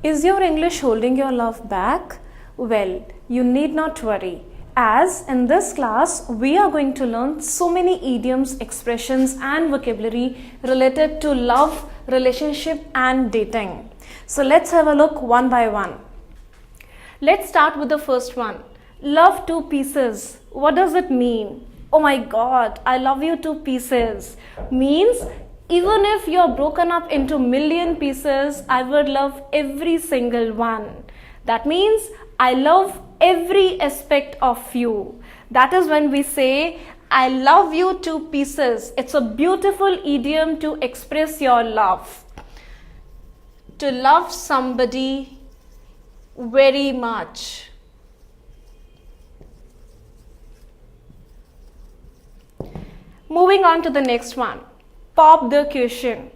Is your English holding your love back? Well, you need not worry, as in this class we are going to learn so many idioms, expressions and vocabulary related to love, relationship and dating. So let's have a look one by one. Let's start with the first one. Love to pieces. What does it mean? Oh my God, I love you to pieces. Means even if you're broken up into million pieces, I would love every single one. That means I love every aspect of you. That is when we say, I love you to pieces. It's a beautiful idiom to express your love. To love somebody very much. Moving on to the next one. Pop the question.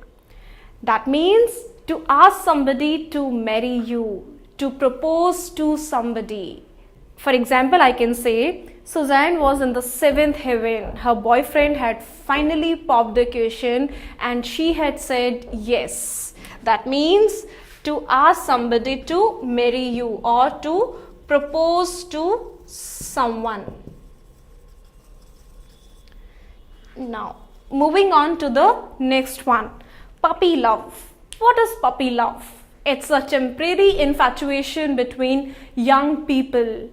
That means to ask somebody to marry you, to propose to somebody. For example, I can say Suzanne was in the seventh heaven. Her boyfriend had finally popped the question and she had said yes. That means to ask somebody to marry you or to propose to someone. Now, moving on to the next one, puppy love. What is puppy love? It's a temporary infatuation between young people,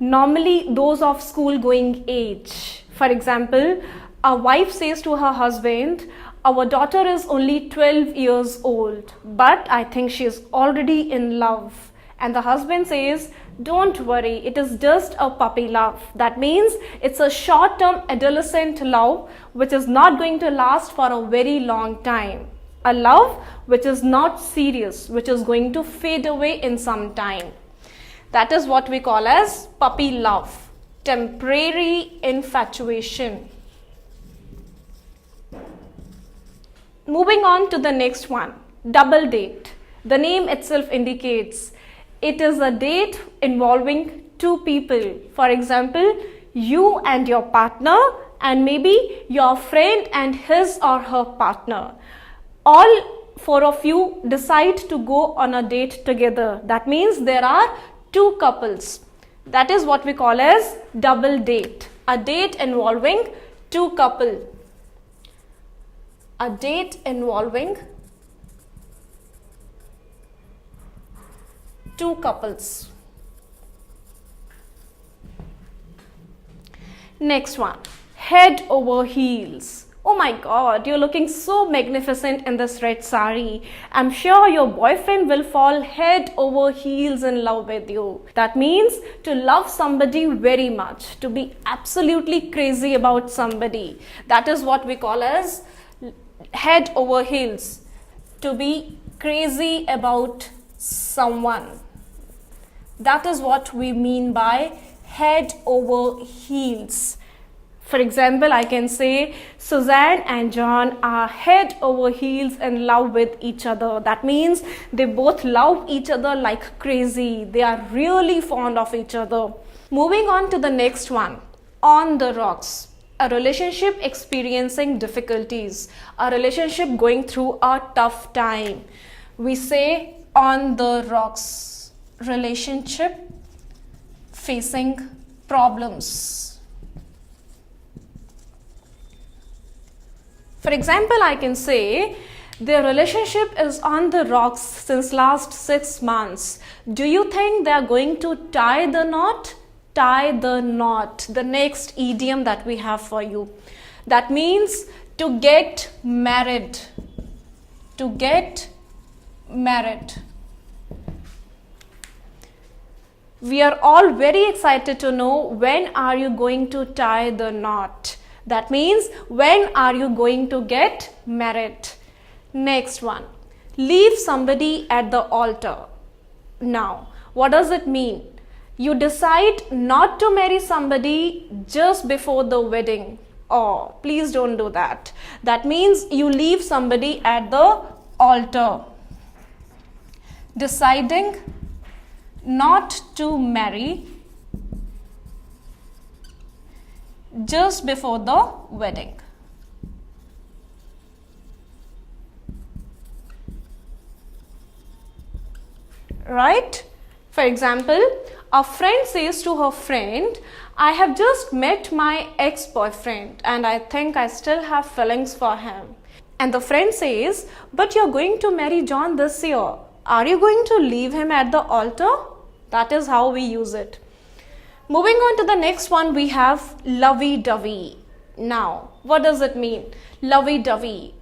normally those of school going age. For example, a wife says to her husband, our daughter is only 12 years old, but I think she is already in love. And the husband says, don't worry, it is just a puppy love. That means it's a short-term adolescent love which is not going to last for a very long time. A love which is not serious, which is going to fade away in some time. That is what we call as puppy love, temporary infatuation. Moving on to the next one, double date. The name itself indicates it is a date involving two people. For example, you and your partner and maybe your friend and his or her partner. All four of you decide to go on a date together. That means there are two couples. That is what we call as double date. A date involving two couples. A date involving two couples. Next one, head over heels. Oh my God, you're looking so magnificent in this red sari. I'm sure your boyfriend will fall head over heels in love with you. That means to love somebody very much, to be absolutely crazy about somebody. That is what we call as head over heels, to be crazy about someone. That is what we mean by head over heels. For example, I can say Suzanne and John are head over heels in love with each other. That means they both love each other like crazy. They are really fond of each other. Moving on to the next one, on the rocks. A relationship experiencing difficulties, a relationship going through a tough time. We say on the rocks, relationship facing problems. For example, I can say their relationship is on the rocks since last 6 months. Do you think they are going to tie the knot? Tie the knot, the next idiom that we have for you. That means to get married. To get married. We are all very excited to know when are you going to tie the knot. That means when are you going to get married. Next one, leave somebody at the altar. Now, what does it mean? You decide not to marry somebody just before the wedding. Oh, please don't do that. That means you leave somebody at the altar. Deciding not to marry just before the wedding. right? For example, a friend says to her friend, I have just met my ex-boyfriend and I think I still have feelings for him. And the friend says, but you're going to marry John this year. Are you going to leave him at the altar? That is how we use it. Moving on to the next one, we have Lovey Dovey. Now, what does it mean? Lovey Dovey,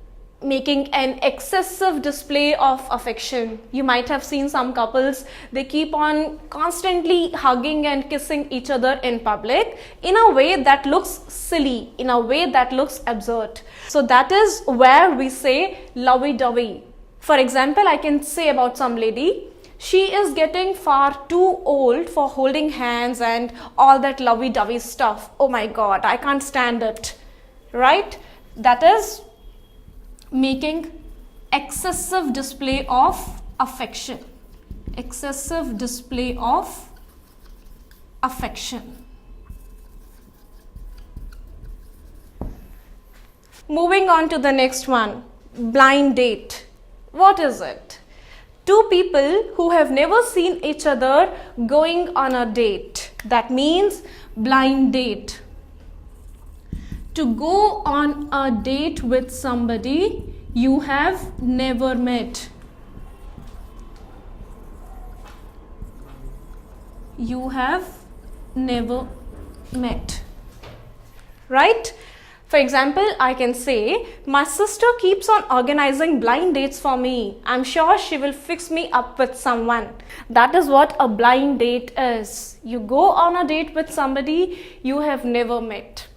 making an excessive display of affection. You might have seen some couples, they keep on constantly hugging and kissing each other in public in a way that looks silly, in a way that looks absurd. So that is where we say lovey dovey. For example, I can say about some lady, she is getting far too old for holding hands and all that lovey dovey stuff. Oh my God, I can't stand it, right? That is making excessive display of affection. Excessive display of affection. Moving on to the next one, blind date. What is it? Two people who have never seen each other going on a date. That means blind date. To go on a date with somebody you have never met. You have never met. Right? For example, I can say, my sister keeps on organizing blind dates for me. I'm sure she will fix me up with someone. That is what a blind date is. You go on a date with somebody you have never met.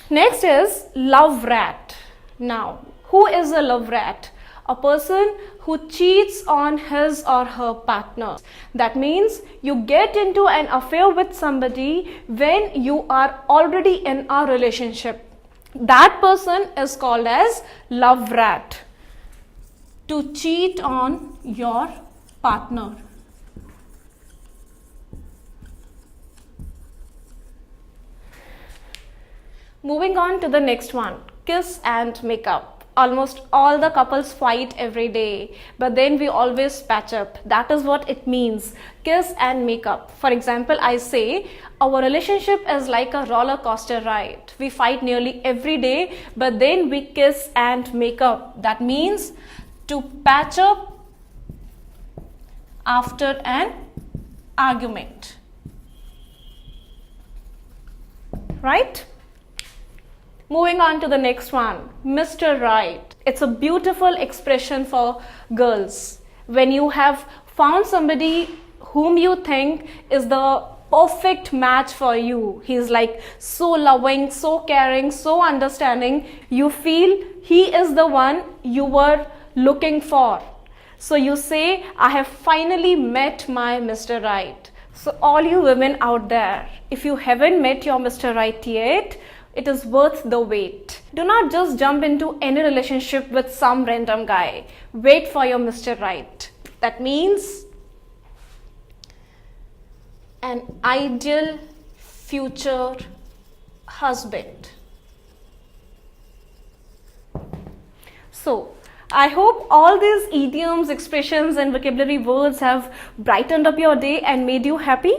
Next is love rat. Now, who is a love rat? A person who cheats on his or her partner. That means you get into an affair with somebody when you are already in a relationship. That person is called as love rat. To cheat on your partner. Moving on to the next one, kiss and make up. Almost all the couples fight every day, but then we always patch up. That is what it means, kiss and make up. For example, I say, our relationship is like a roller coaster ride. We fight nearly every day, but then we kiss and make up. That means to patch up after an argument. Right? Moving on to the next one, Mr. Right. It's a beautiful expression for girls. When you have found somebody whom you think is the perfect match for you, he's like so loving, so caring, so understanding, you feel he is the one you were looking for. So you say, I have finally met my Mr. Right. So all you women out there, if you haven't met your Mr. Right yet, it is worth the wait. Do not just jump into any relationship with some random guy. Wait for your Mr. Right. That means an ideal future husband. So, I hope all these idioms, expressions and vocabulary words have brightened up your day and made you happy.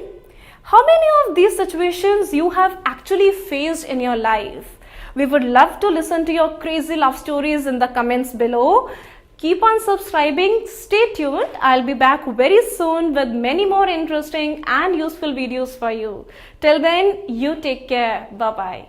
How many of these situations you have actually faced in your life? We would love to listen to your crazy love stories in the comments below. Keep on subscribing. Stay tuned. I'll be back very soon with many more interesting and useful videos for you. Till then, you take care. Bye-bye.